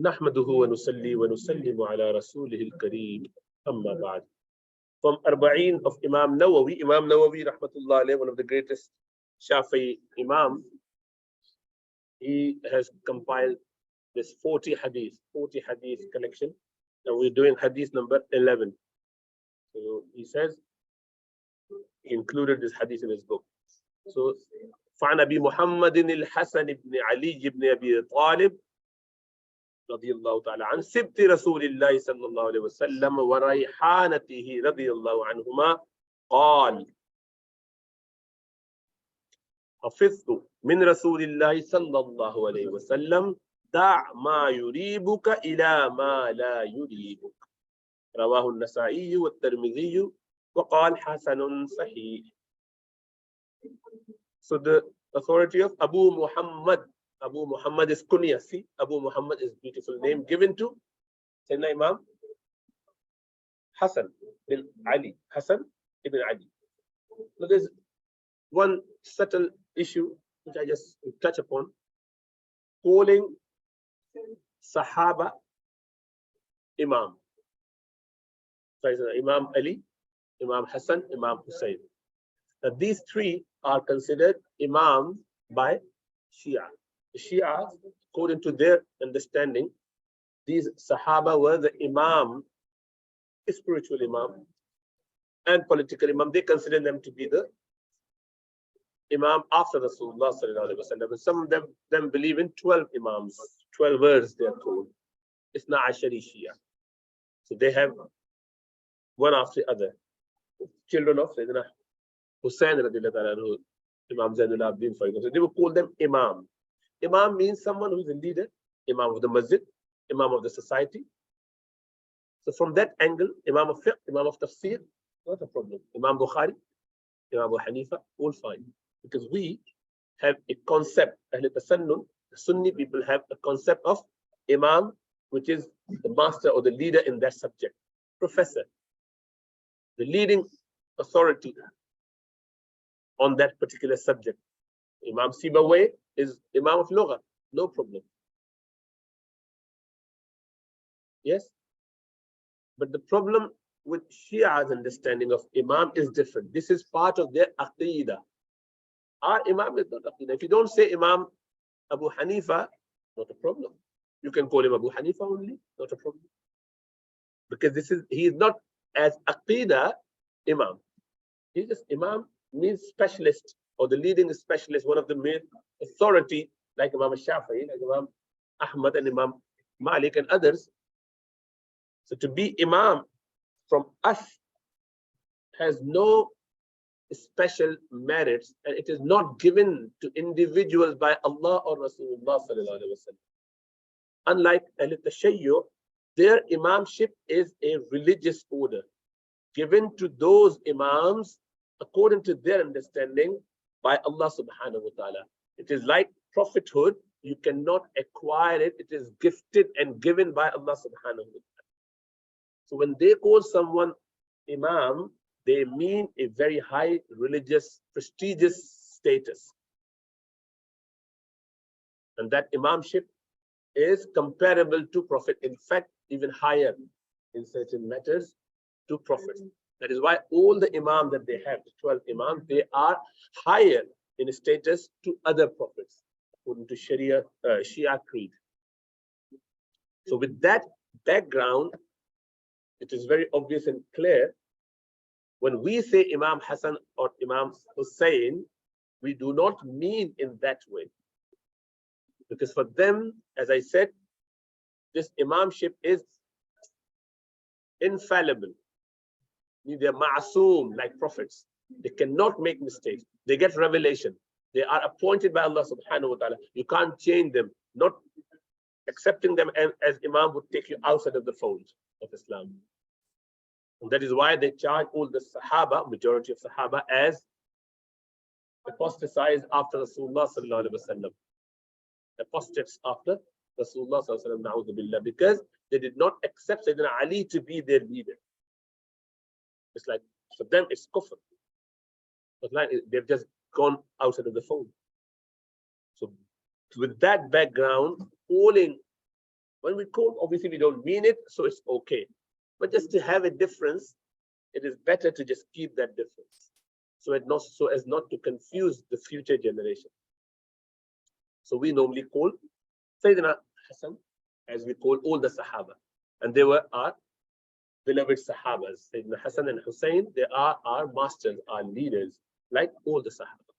نحمده ونصلي ونسلم على رسوله الكريم أما بعد. From Arbaeen of Imam Nawawi, rahmatullah alayhi, one of the greatest Shafi'i Imam, he has compiled this 40 hadith collection. Now we're doing hadith number 11. So he says, he included this hadith in his book. So, فعن أبي محمد الحسن بن علي بن أبي طالب رضي الله تعالى عن سبط رسول الله صلى الله عليه وسلم وريحانته رضي الله عنهما قال حفظت من رسول الله صلى الله عليه وسلم دع ما يريبك إلى ما لا يريبك. رواه النسائي والترمذي وقال حسن صحيح. So the authority of Abu Muhammad is kunya. See, Abu Muhammad is beautiful name given to Sayyidina Imam Hassan bin Ali, Hassan ibn Ali. Now there's one subtle issue which I just touch upon, calling Sahaba Imam. So Imam Ali, Imam Hassan, Imam Hussein. Now these three are considered Imam by Shia. The Shia, according to their understanding, these Sahaba were the Imam, spiritual Imam, and political Imam. They consider them to be the Imam after Rasulullah sallallahu alaihi wasallam. Some of them believe in 12 Imams, 12 words they are called. Isna Ashari Shia. So they have one after the other. Children of Sayyidina Hussain radiallahu anhu, Imam Zainul Abidin, for example. So they will call them Imam. Imam means someone who is a leader, Imam of the masjid, Imam of the society. So from that angle, Imam of fiqh, Imam of tafsir, not a problem. Imam Bukhari, Imam Abu Hanifa, all fine. Because we have a concept, Ahl Tasannun, the Sunni people have a concept of Imam, which is the master or the leader in that subject, professor, the leading authority on that particular subject. Imam Sibawayh is Imam of Lugha, no problem. Yes? But the problem with Shia's understanding of Imam is different. This is part of their Aqidah. Our Imam is not Aqidah. If you don't say Imam Abu Hanifa, not a problem. You can call him Abu Hanifa only, not a problem. Because he is not as Aqidah Imam. He's just Imam means specialist or the leading specialist, one of the main authority, like Imam Shafi'i, like Imam Ahmad and Imam Malik and others. So to be Imam from us has no special merits, and it is not given to individuals by Allah or Rasulullah sallallahu alaihi wasallam. Unlike Ahl Tashayyu, their imamship is a religious order given to those Imams according to their understanding by Allah subhanahu wa ta'ala. It is like prophethood, you cannot acquire it, it is gifted and given by Allah subhanahu wa ta'ala. So when they call someone Imam, they mean a very high religious, prestigious status. And that imamship is comparable to Prophet, in fact, even higher in certain matters to Prophet. That is why all the Imam that they have, the 12 Imams, they are higher in status to other prophets, according to Shia creed. So with that background, it is very obvious and clear, when we say Imam Hassan or Imam Hussein, we do not mean in that way. Because for them, as I said, this imamship is infallible. They're ma'asoom, like prophets. They cannot make mistakes. They get revelation. They are appointed by Allah subhanahu wa ta'ala. You can't change them. Not accepting them as Imam would take you outside of the fold of Islam. And that is why they charge all the Sahaba, majority of Sahaba, as apostatized after Rasulullah sallallahu alaihi wasallam. Apostates after Rasulullah sallallahu alaihi wasallam, na'udhu billah, because they did not accept Sayyidina Ali to be their leader. It's like, for them, it's kufr. But like, they've just gone outside of the fold. So with that background, calling When we call, obviously we don't mean it, so it's okay. But just to have a difference, it is better to just keep that difference, so as not to confuse the future generation. So we normally call Sayyidina Hassan as we call all the Sahaba, and they were our beloved Sahabas. Sayyidina Hassan and Hussein, they are our masters, our leaders, like all the Sahaba.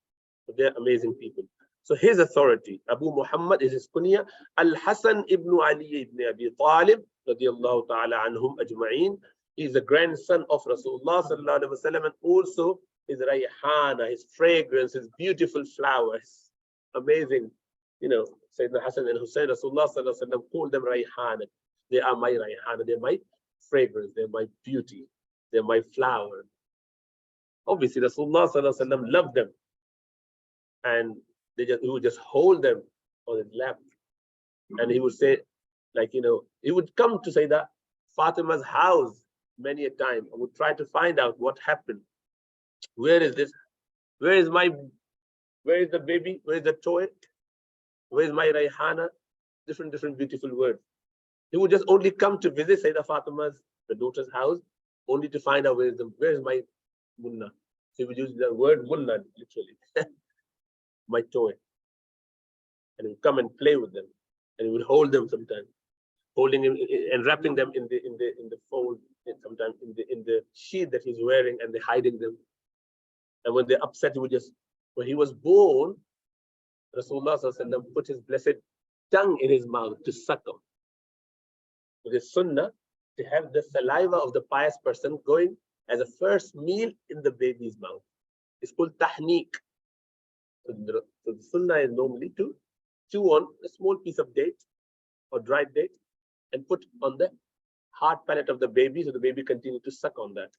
So they're amazing people. So his authority, Abu Muhammad, is his kunya, Al-Hasan ibn Ali ibn Abi Talib, radiyallahu ta'ala anhum ajma'een. He's the grandson of Rasulullah sallallahu alaihi wasallam, and also his rayhana, his fragrance, his beautiful flowers. Amazing. You know, Sayyidina Hassan and Hussein, Rasulullah sallallahu alaihi wasallam called them rayhana. They are my rayhana, they're my fragrance, they're my beauty, they're my flower. Obviously, Rasulullah sallallahu alaihi wasallam loved them, and he would just hold them on his lap, and he would say, like, you know, he would come to Sayyidah Fatima's house many a time and would try to find out what happened. Where is this? Where is the baby? Where is the toy? Where is my Rayhana? Different beautiful words. He would just only come to visit Sayyidah Fatima's, the daughter's house, only to find out where is my munna. So he would use the word munna literally. My toy. And he would come and play with them, and he would hold them sometimes, holding him and wrapping them in the fold, and sometimes in the sheet that he's wearing, and they're hiding them. And when they're upset, he would just, when he was born, Rasulullah sallallahu alaihi wasallam put his blessed tongue in his mouth to suck on. It is sunnah to have the saliva of the pious person going as a first meal in the baby's mouth. It's called tahniq. So the sunnah is normally to chew on a small piece of date or dried date and put on the hard palate of the baby, so the baby continued to suck on that.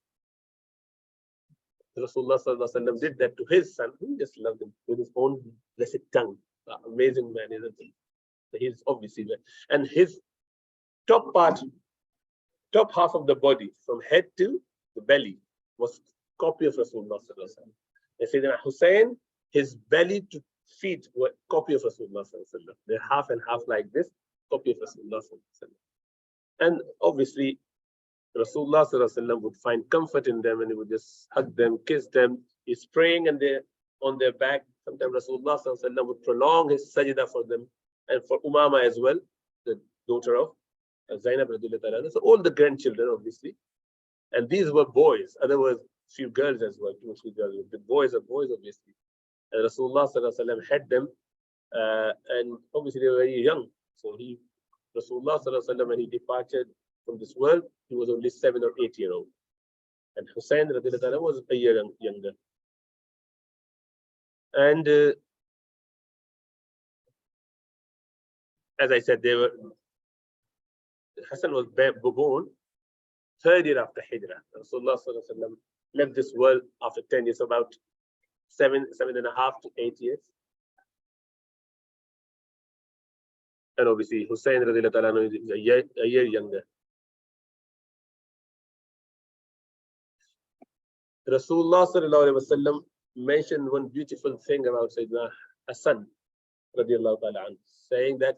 Rasulullah sallallahu alaihi wasallam did that to his son, who just loved him with his own blessed tongue. Amazing man, isn't he? So he's obviously there. And his top half of the body, from head to the belly, was a copy of Rasulullah sallallahu alaihi wasallam. And Sayyidina Hussein, his belly to feet were a copy of Rasulullah sallallahu alaihi wasallam. They're half and half like this, copy of Rasulullah sallallahu alaihi wasallam. And obviously, Rasulullah sallallahu alaihi wasallam would find comfort in them, and he would just hug them, kiss them. He's praying, and they're on their back. Sometimes Rasulullah sallallahu alaihi wasallam would prolong his sajda for them, and for Umama as well, the daughter of Zainab radhiyallahu ta'ala. So all the grandchildren, obviously, and these were boys. Other was few girls as well, 2 or 3 girls. The boys are boys, obviously. And Rasulullah sallallahu alaihi wasallam had them, and obviously they were very young. So Rasulullah sallallahu alaihi wasallam, when he departed from this world, he was only 7 or 8 years old, and Hussein radhiyallahu ta'ala was a year younger. And as I said, Hassan was born 3rd year after Hijrah. Rasulullah sallallahu alaihi wasallam left this world after 10 years, about 7.5 to 8 years. And obviously Hussein radhiyallahu ta'ala is a year younger. Rasulullah sallallahu alaihi wasallam mentioned one beautiful thing about Sayyidina Hassan radhiyallahu ta'ala anhu, saying that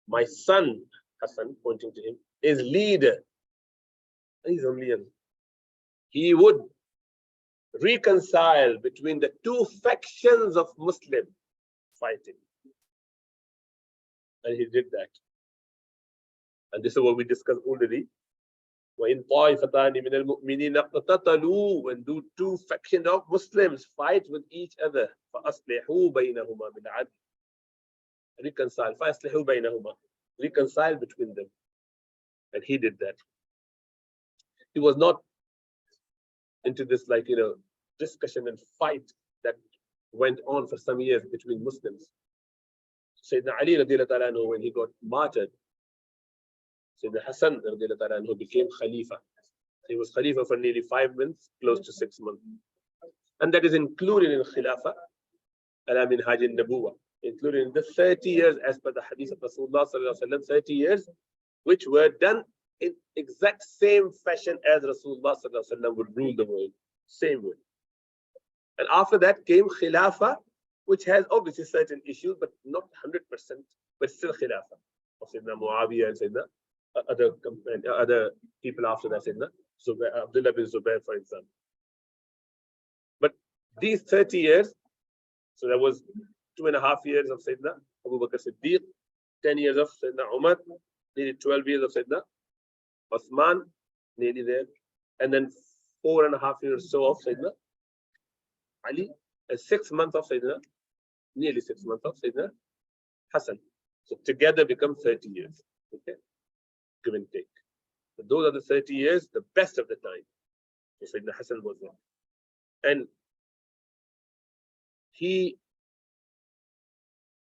my son Hassan, pointing to him, is leader. He's only young. He would reconcile between the 2 factions of Muslim fighting, and he did that. And this is what we discussed already. وَإِن طَائِفَتَانِ مِنَ الْمُؤْمِنِينَ اقْتَتَلُوا, when 2 factions of Muslims fight with each other, فَأَصْلِحُوا بَيْنَهُمَا بِالْعَدْلِ, reconcile. فَأَصْلِحُوا بَيْنَهُمَا, reconcile between them. And he did that. He was not into this, like, you know, discussion and fight that went on for some years between Muslims. Sayyidina Ali radhiyallahu ta'ala anhu, when he got martyred, Sayyidina Hassan radhiyallahu ta'ala anhu became Khalifa. He was Khalifa for nearly 5 months, close to 6 months. And that is included in Khilafah, ala minhaj an-nubuwwah, including the 30 years as per the hadith of Rasulullah sallallahu alaihi wasallam, 30 years which were done in exact same fashion as Rasulullah sallallahu alaihi wasallam would rule the world, same way. And after that came Khilafah, which has obviously certain issues, but not 100%, but still Khilafah of Sayyidina Muawiyah and Sayyidina other people after that, Sayyidina Abdullah bin Zubair, for example. But these 30 years, so there was 2.5 years of Sayyidina Abu Bakr Siddiq, 10 years of Sayyidina Umar, nearly 12 years of Sayyidina Uthman, nearly there, and then 4.5 years or so of Sayyidina Ali, and 6 months of Sayyidina, nearly 6 months of Sayyidina Hassan. So together become 30 years. Okay, give and take. So those are the 30 years, the best of the time. So Sayyidina Hassan was there. And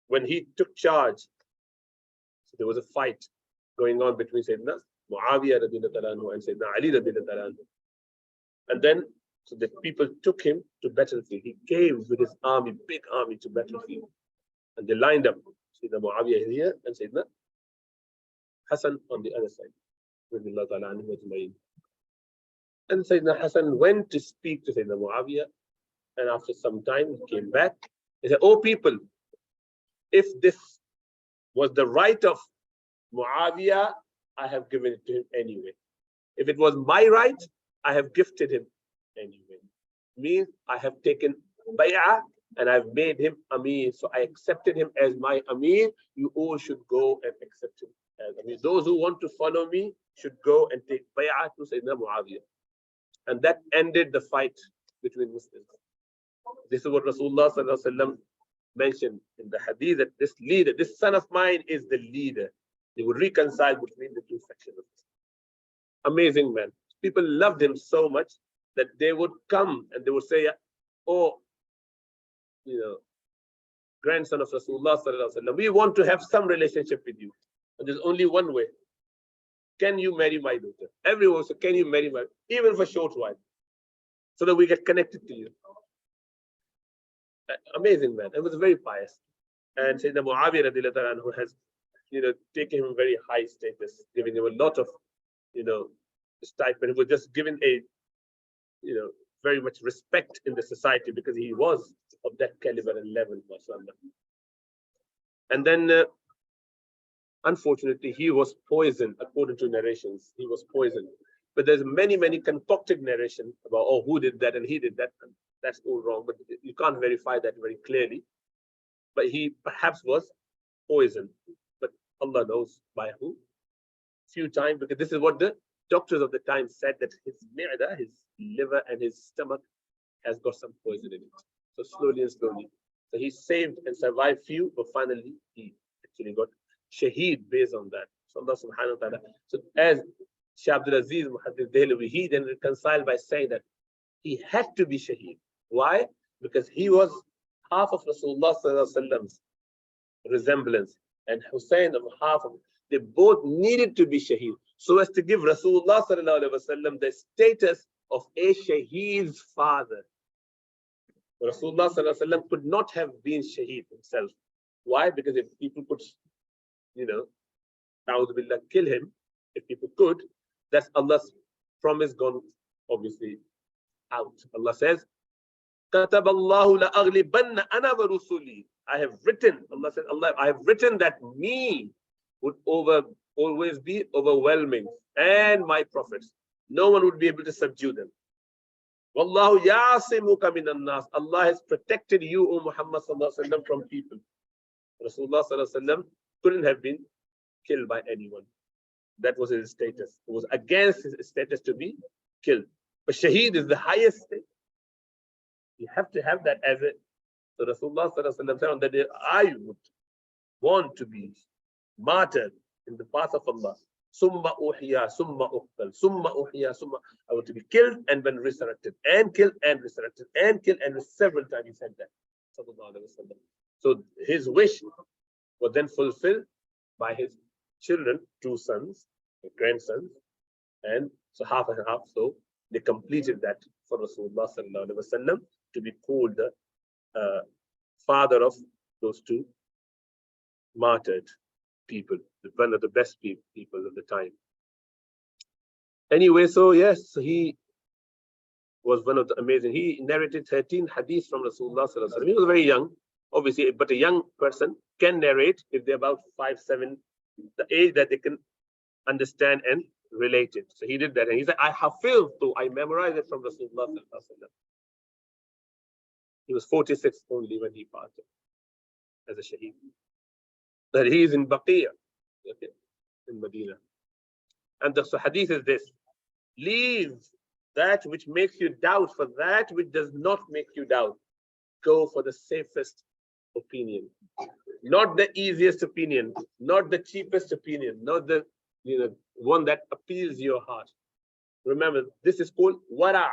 when he took charge, so there was a fight going on between Sayyidina Muawiyah radiallahu anhu and Sayyidina Ali radiallahu anhu. And then, so the people took him to battlefield. He came with his army, big army, to battlefield. And they lined up. Sayyidina Muawiyah here and Sayyidina Hassan on the other side. And Sayyidina Hassan went to speak to Sayyidina Muawiyah. And after some time, he came back. He said, "Oh people, if this was the right of Muawiyah, I have given it to him anyway. If it was my right, I have gifted him anyway. Means I have taken bay'ah and I've made him Amir. So I accepted him as my Amir. You all should go and accept him as Amir. Those who want to follow me should go and take bay'ah to Sayyidina Muawiyah." And that ended the fight between Muslims. This is what Rasulullah sallallahu alaihi wasallam mentioned in the hadith, that this leader, this son of mine is the leader. They would reconcile between the two sections of Islam. Amazing man. People loved him so much that they would come and they would say, "Oh, grandson of Rasulullah sallallahu alaihi wasallam, we want to have some relationship with you. And there's only one way. Can you marry my daughter?" Everyone said, "Can you marry my, even for a short while, so that we get connected to you?" Amazing man. It was very pious. And Sayyidina Muawiyah radiallahu anhu has, taken him very high status, giving him a lot of, stipend. He was just given a, very much respect in the society because he was of that caliber and level, mashallah. And then, unfortunately, he was poisoned, according to narrations. He was poisoned. But there's many, many concocted narration about, oh, who did that and he did that. And that's all wrong, but you can't verify that very clearly. But he perhaps was poisoned. But Allah knows by who. Few times, because this is what the doctors of the time said, that his mi'dah, his liver and his stomach has got some poison in it. So slowly and slowly. So he saved and survived few, but finally he actually got shaheed based on that. So Allah subhanahu wa ta'ala. So as Shaykh Abdul Aziz Muhaddith Dehlawi, he then reconciled by saying that he had to be shaheed. Why? Because he was half of Rasulullah sallallahu alaihi wasallam's resemblance, and Hussein of half of. They both needed to be shaheed, so as to give Rasulullah sallallahu alaihi wasallam the status of a shaheed's father. Rasulullah sallallahu alaihi wasallam could not have been shaheed himself. Why? Because if people could, kill him, if people could, that's Allah's promise gone obviously out. Allah says, كَتَبَ اللَّهُ لَأَغْلِبَنَّ أَنَا وَرُسُلِي. I have written, Allah said, I have written that me would always be overwhelming, and my prophets. No one would be able to subdue them. وَاللَّهُ يَعْصِمُكَ مِنَ النَّاسِ. Allah has protected you, O Muhammad sallallahu alaihi wasallam, from people. Rasulullah sallallahu alaihi wasallam couldn't have been killed by anyone. That was his status. It was against his status to be killed. But shaheed is the highest state. You have to have that as a. So Rasulullah sallallahu alaihi wasallam said, on that day, I would want to be martyred in the path of Allah. Summa uhiya, summa uqtal, summa uhiya, summa. I want to be killed and then resurrected, and killed and resurrected, and killed and several times he said that. Sallallahu alaihi wasallam. So his wish was then fulfilled by his children, 2 sons, grandsons, and so half and half. So they completed that for Rasulullah sallallahu alaihi wasallam to be called the father of those 2 martyred people, one of the best people of the time. Anyway, so yes, so he was one of the amazing. He narrated 13 hadiths from Rasulullah sallallahu alaihi wasallam. He was very young, obviously, but a young person can narrate if they're about 5, 7 the age that they can understand and relate it. So he did that. And he said, I memorized it from Rasulullah. He was 46 only when he passed as a shaheed. That he is in Baqiyah, okay, in Medina. And the hadith is this: leave that which makes you doubt for that which does not make you doubt. Go for the safest opinion, not the easiest opinion, not the cheapest opinion, not the one that appeals your heart. Remember, this is called wara,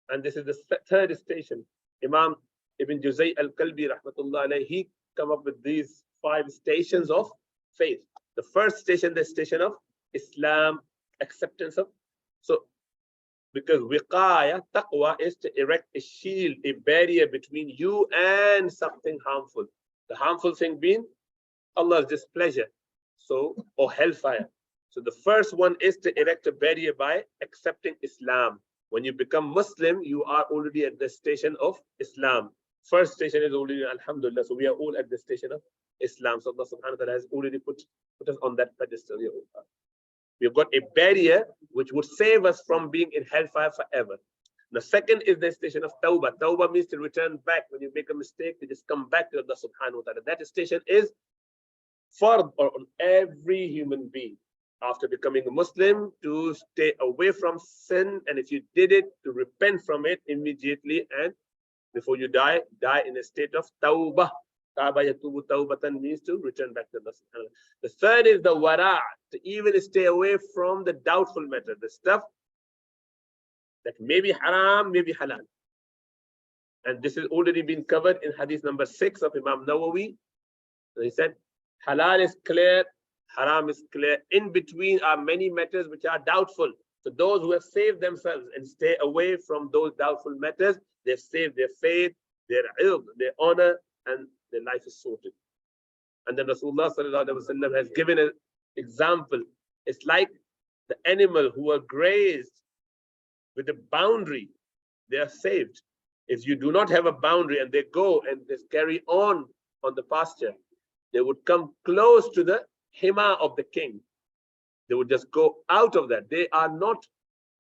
and this is the third station. Imam Ibn Juzay al-Kalbi rahmatullah alayhi, he come up with these 5 stations of faith. The first station, the station of Islam, acceptance of. So, because wiqaya, taqwa, is to erect a shield, a barrier between you and something harmful. The harmful thing being Allah's displeasure, so, or hellfire. So the first one is to erect a barrier by accepting Islam. When you become Muslim, you are already at the station of Islam. First station is already, alhamdulillah, so we are all at the station of Islam. So Allah subhanahu wa ta'ala has already put us on that pedestal. We've got a barrier which would save us from being in hellfire forever. The second is the station of Tawbah. Tawbah means to return back. When you make a mistake, to just come back to Allah subhanahu wa ta'ala. That station is fard on every human being. After becoming a Muslim, to stay away from sin, and if you did it, to repent from it immediately, and before you die in a state of tawbah. Taba yatubu tawbatan means to return back to Allah subhanahu wa ta'ala. The third is the wara, to even stay away from the doubtful matter, the stuff that may be haram, may be halal. And this has already been covered in hadith number 6 of Imam Nawawi. So he said, halal is clear, haram is clear. In between are many matters which are doubtful. So those who have saved themselves and stay away from those doubtful matters, they've saved their faith, their ilm, their honor, and their life is sorted. And then Rasulullah sallallahu alaihi wasallam has given an example. It's like the animal who are grazed with a boundary, they are saved. If you do not have a boundary and they go and just carry on the pasture, they would come close to the hima of the king. They would just go out of that. They are not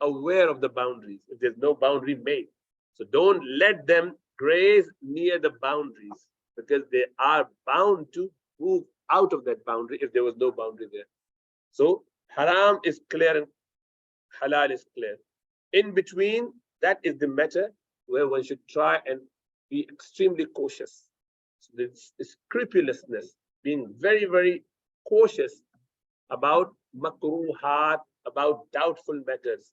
aware of the boundaries if there's no boundary made. So don't let them graze near the boundaries, because they are bound to move out of that boundary if there was no boundary there. So haram is clear and halal is clear. In between, that is the matter where one should try and be extremely cautious. So this scrupulousness, being very, very cautious about makruhat, about doubtful matters.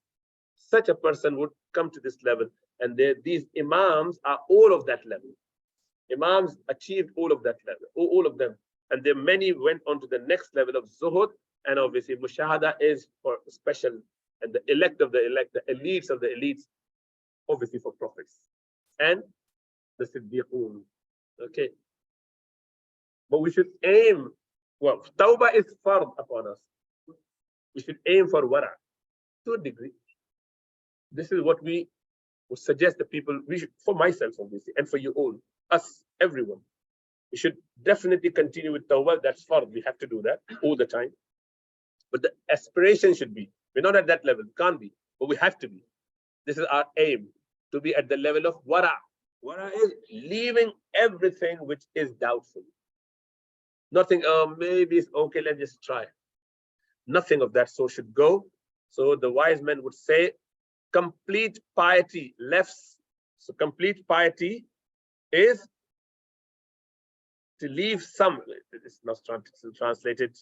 Such a person would come to this level. And these imams are all of that level. Imams achieved all of that level, all of them. And there many went on to the next level of zuhud. And obviously, mushahada is for special, and the elect of the elect, the elites of the elites, obviously for prophets. And the siddiqun. Okay. But we should aim, well, tawbah is fard upon us. We should aim for wara to a degree. This is what we would suggest the people, we should, for myself obviously, and for you all, us, everyone. We should definitely continue with tawbah. That's fard. We have to do that all the time. But the aspiration should be, we're not at that level, can't be, but we have to be. This is our aim, to be at the level of wara. Wara is leaving everything which is doubtful. Nothing, maybe it's okay, let's just try. Nothing of that sort should go. So the wise men would say, complete piety left. So complete piety is to leave some, it's not translated.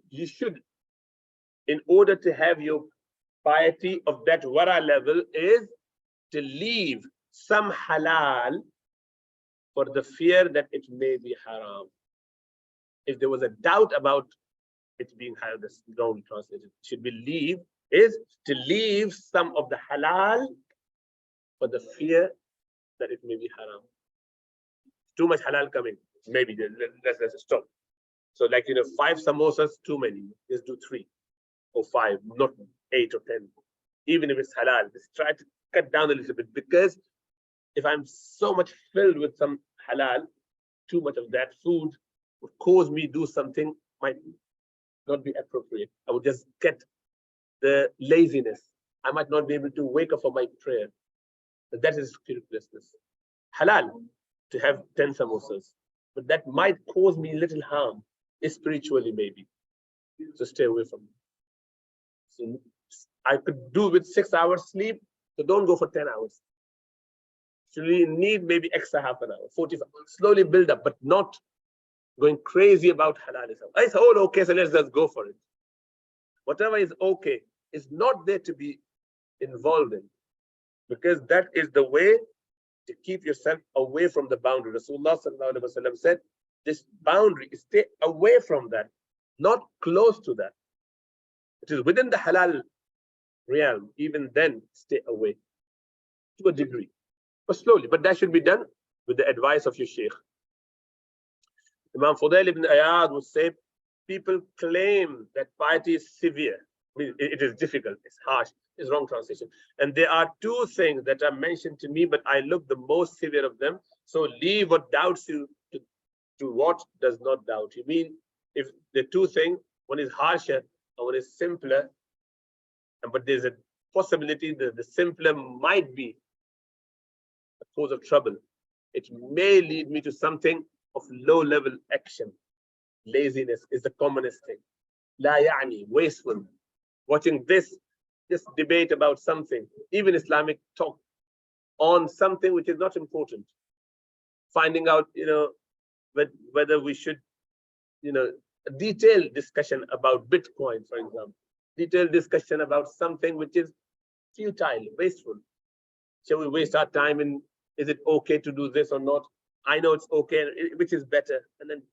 You should, in order to have your piety of that wara level, is to leave some halal for the fear that it may be haram. If there was a doubt about it being haram, that's wrongly translated. Should be leave, is to leave some of the halal for the fear that it may be haram. Too much halal coming, maybe let's stop. So like, 5 samosas, too many. Just do 3 or 5, not 8 or 10. Even if it's halal, just try to cut down a little bit, because if I'm so much filled with some halal, too much of that food would cause me do something might not be appropriate. I would just get the laziness. I might not be able to wake up for my prayer. But that is scrupulousness. Halal to have 10 samosas, but that might cause me little harm, spiritually maybe. So stay away from it. So I could do with 6 hours sleep, so don't go for 10 hours. So you need maybe extra half an hour, 45. Slowly build up, but not going crazy about halal. It's all okay, so let's just go for it. Whatever is okay is not there to be involved in, because that is the way to keep yourself away from the boundary. Rasulullah sallallahu alaihi wasallam said, this boundary, stay away from that, not close to that. It is within the halal realm, even then stay away to a degree, but slowly. But that should be done with the advice of your sheikh. Imam Fudail ibn Ayad would say, people claim that piety is severe. I mean, it is difficult, it's harsh, it's wrong translation. And there are 2 things that are mentioned to me, but I look the most severe of them. So leave what doubts you to what does not doubt you. Mean, if the 2 things, one is harsher and one is simpler, but there's a possibility that the simpler might be a cause of trouble. It may lead me to something of low-level action. Laziness is the commonest thing. La ya'ni, wasteful. Watching this debate about something, even Islamic talk on something which is not important. Finding out, whether we should, a detailed discussion about Bitcoin, for example. Detailed discussion about something which is futile, wasteful. Shall we waste our time in, is it okay to do this or not? I know it's okay, which is better. And then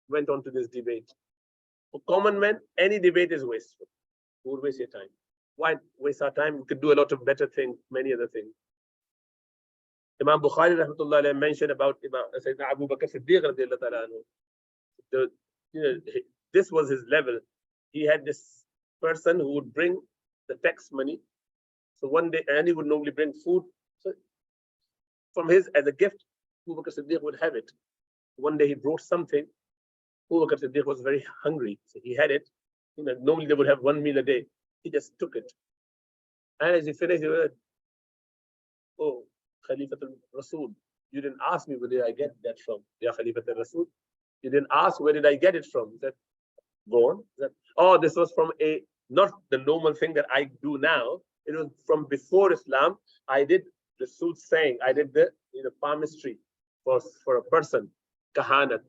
went on to this debate. For common men, any debate is wasteful. We would waste your time. Why waste our time? We could do a lot of better things, many other things. Imam Bukhari rahmatullah mentioned about Sayyidina Abu Bakr Siddiq radiallahu ta'ala anhu. This was his level. He had this person who would bring the tax money. So one day, and he would normally bring food. So from his, as a gift, Abu Bakr Siddiq would have it. One day he brought something. Abu Bakr Siddiq was very hungry, so he had it. Normally they would have 1 meal a day. He just took it. And as he finished, he said, "Oh, Khalifatul Rasul, you didn't ask me where did I get that from. Ya Khalifatul Rasul, you didn't ask where did I get it from." He said, "Go on." He said, "Oh, this was from not the normal thing that I do now. It was from before Islam. I did the soothsaying. I did the palmistry for a person, kahanat.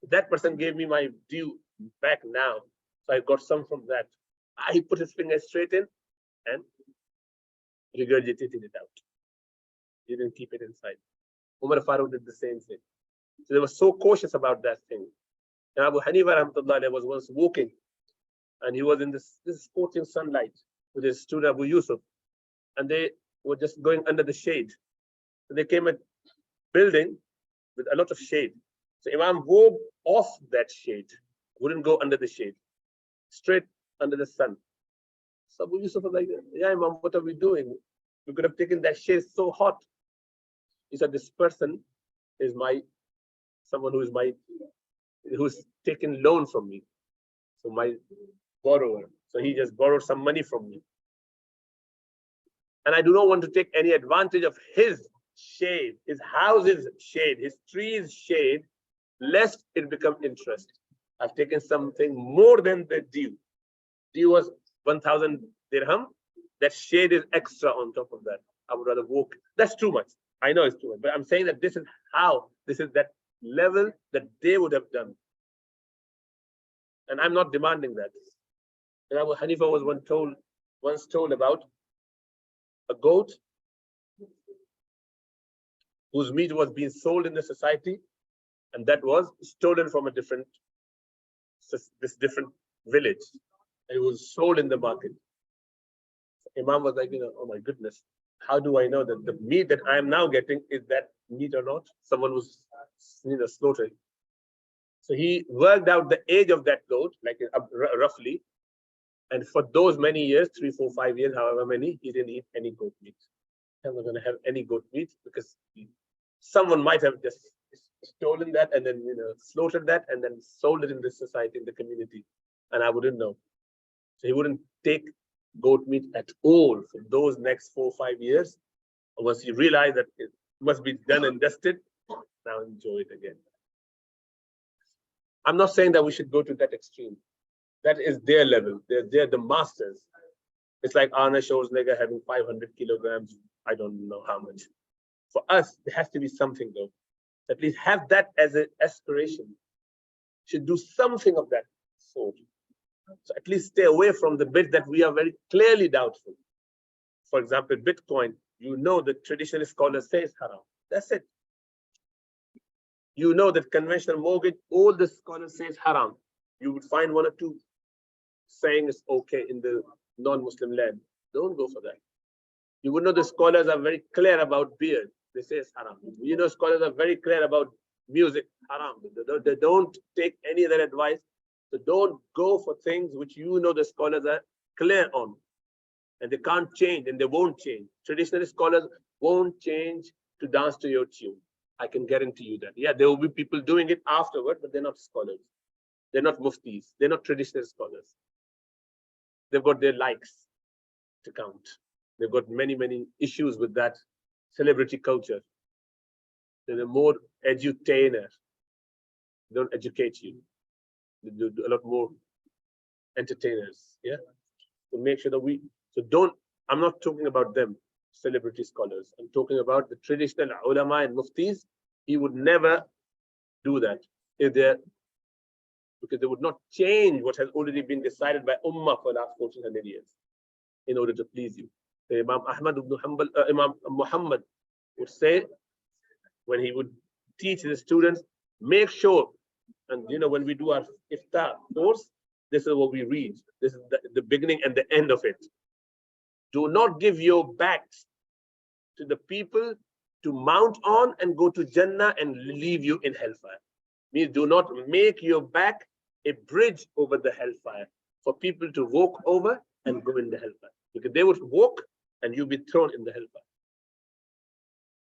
That person gave me my due back now. So I got some from that." He put his finger straight in and regurgitated it out. He didn't keep it inside. Umar Farooq did the same thing. So they were so cautious about that thing. And Abu Hanifa rahmatullah was once walking, and he was in this scorching sunlight with his student Abu Yusuf, and they were just going under the shade. So they came a building with a lot of shade. So Imam wore off that shade, wouldn't go under the shade, straight under the sun. So Abu Yusuf was like, "Yeah, Imam, what are we doing? We could have taken that shade, so hot." He said, "This person is someone who's taken loan from me. So my borrower. So he just borrowed some money from me. And I do not want to take any advantage of his shade, his house's shade, his tree's shade, lest it become interest. I've taken something more than the due. Due was 1,000 dirham. That shade is extra on top of that. I would rather walk. That's too much. I know it's too much, but I'm saying that this is that level that they would have done. And I'm not demanding that. And Abu Hanifa was once told about a goat whose meat was being sold in the society, and that was stolen from this different village. And it was sold in the market. Imam was like, "Oh my goodness, how do I know that the meat that I am now getting is that meat or not?" Someone was slaughtered. So he worked out the age of that goat, like roughly. And for those many years, 3, 4, 5 years, however many, he didn't eat any goat meat. I'm not going to have any goat meat because someone might have just stolen that and then slaughtered that and then sold it in this society, in the community, and I wouldn't know. So he wouldn't take goat meat at all for those next 4 or 5 years. Once he realized that it must be done and dusted, now enjoy it again. I'm not saying that we should go to that extreme. That is their level. They're the masters. It's like Arnold Schwarzenegger having 500 kilograms. I don't know how much. For us, there has to be something though. At least have that as an aspiration. Should do something of that sort. So at least stay away from the bit that we are very clearly doubtful. For example, Bitcoin, the traditional scholars say it's haram. That's it. That conventional mortgage, all the scholars say it's haram. You would find 1 or 2 saying it's okay in the non-Muslim land. Don't go for that. You would know the scholars are very clear about beer. They say it's haram. Scholars are very clear about music, haram. They don't take any other advice. So don't go for things which the scholars are clear on. And they can't change and they won't change. Traditional scholars won't change to dance to your tune. I can guarantee you that. Yeah, there will be people doing it afterward, but they're not scholars. They're not muftis. They're not traditional scholars. They've got their likes to count. They've got many, many issues with that celebrity culture. They're more edutainer. They don't educate you. They do a lot more entertainers. Yeah. So make sure that I'm not talking about them, celebrity scholars. I'm talking about the traditional ulama and muftis. He would never do that because they would not change what has already been decided by Ummah for the last 1400 years in order to please you. So Imam Muhammad would say, when he would teach his students, make sure, and when we do our iftar course, this is what we read. This is the beginning and the end of it. Do not give your backs to the people to mount on and go to Jannah and leave you in hellfire. Means do not make your back a bridge over the hellfire for people to walk over and go in the hellfire. Because they would walk and you'll be thrown in the hellfire.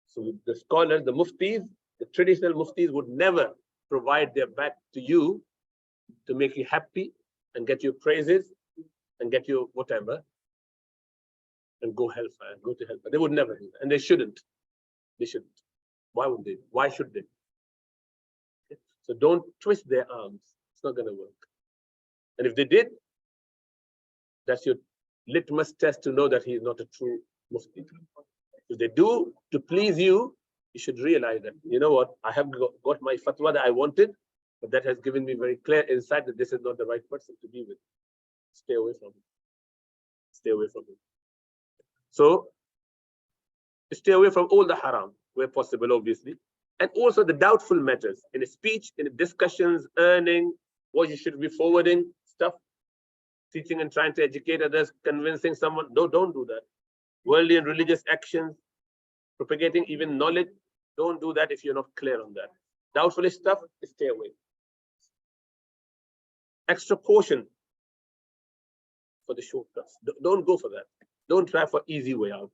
So the scholars, the muftis, the traditional muftis would never provide their back to you to make you happy and get your praises and get your whatever and go hellfire, go to hellfire. They would never do that. And they shouldn't. They shouldn't. Why would they? Why should they? Okay. So don't twist their arms. It's not going to work. And if they did, that's your litmus test to know that he is not a true mufti. If they do to please you, you should realize that, you know what, I have got my fatwa that I wanted, but that has given me very clear insight that this is not the right person to be with. Stay away from him. Stay away from him. So stay away from all the haram where possible, obviously, and also the doubtful matters in a speech, in discussions, earning, what you should be forwarding stuff, teaching and trying to educate others, convincing someone. No, don't do that. Worldly and religious actions, propagating even knowledge, don't do that if you're not clear on that. Doubtful stuff, stay away. Extra caution for the shortcuts. Don't go for that. Don't try for easy way out.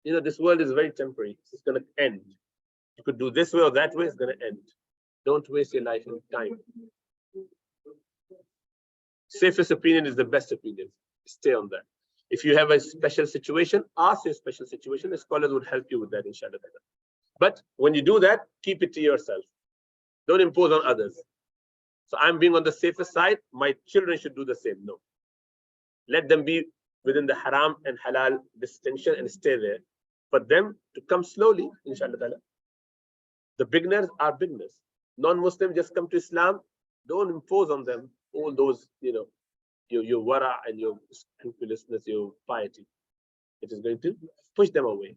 This world is very temporary. It's going to end. You could do this way or that way, it's going to end. Don't waste your life and time. Safest opinion is the best opinion. Stay on that. If you have a special situation, ask your special situation. The scholars would help you with that, inshallah. But when you do that, keep it to yourself. Don't impose on others. So I'm being on the safer side. My children should do the same. No. Let them be within the haram and halal distinction and stay there. For them to come slowly, inshallah. The beginners are beginners. Non-Muslims just come to Islam. Don't impose on them all those, your wara and your scrupulousness, your piety. It is going to push them away.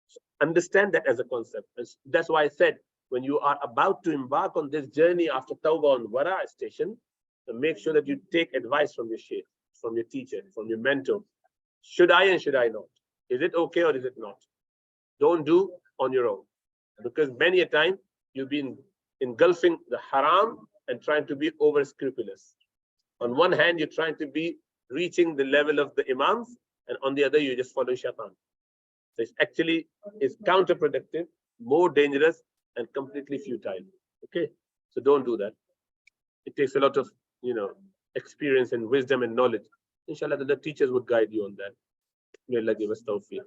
So understand that as a concept. And that's why I said, when you are about to embark on this journey after Tawbah on wara station, so make sure that you take advice from your sheikh, from your teacher, from your mentor. Should I and should I not? Is it okay or is it not? Don't do on your own. Because many a time you've been engulfing the haram and trying to be over scrupulous. On one hand, you're trying to be reaching the level of the imams, and on the other, you're just following shaitan. So it's actually is counterproductive, more dangerous, and completely futile. Okay, so don't do that. It takes a lot of experience and wisdom and knowledge. Inshallah, the teachers would guide you on that. May Allah give us tawfiq.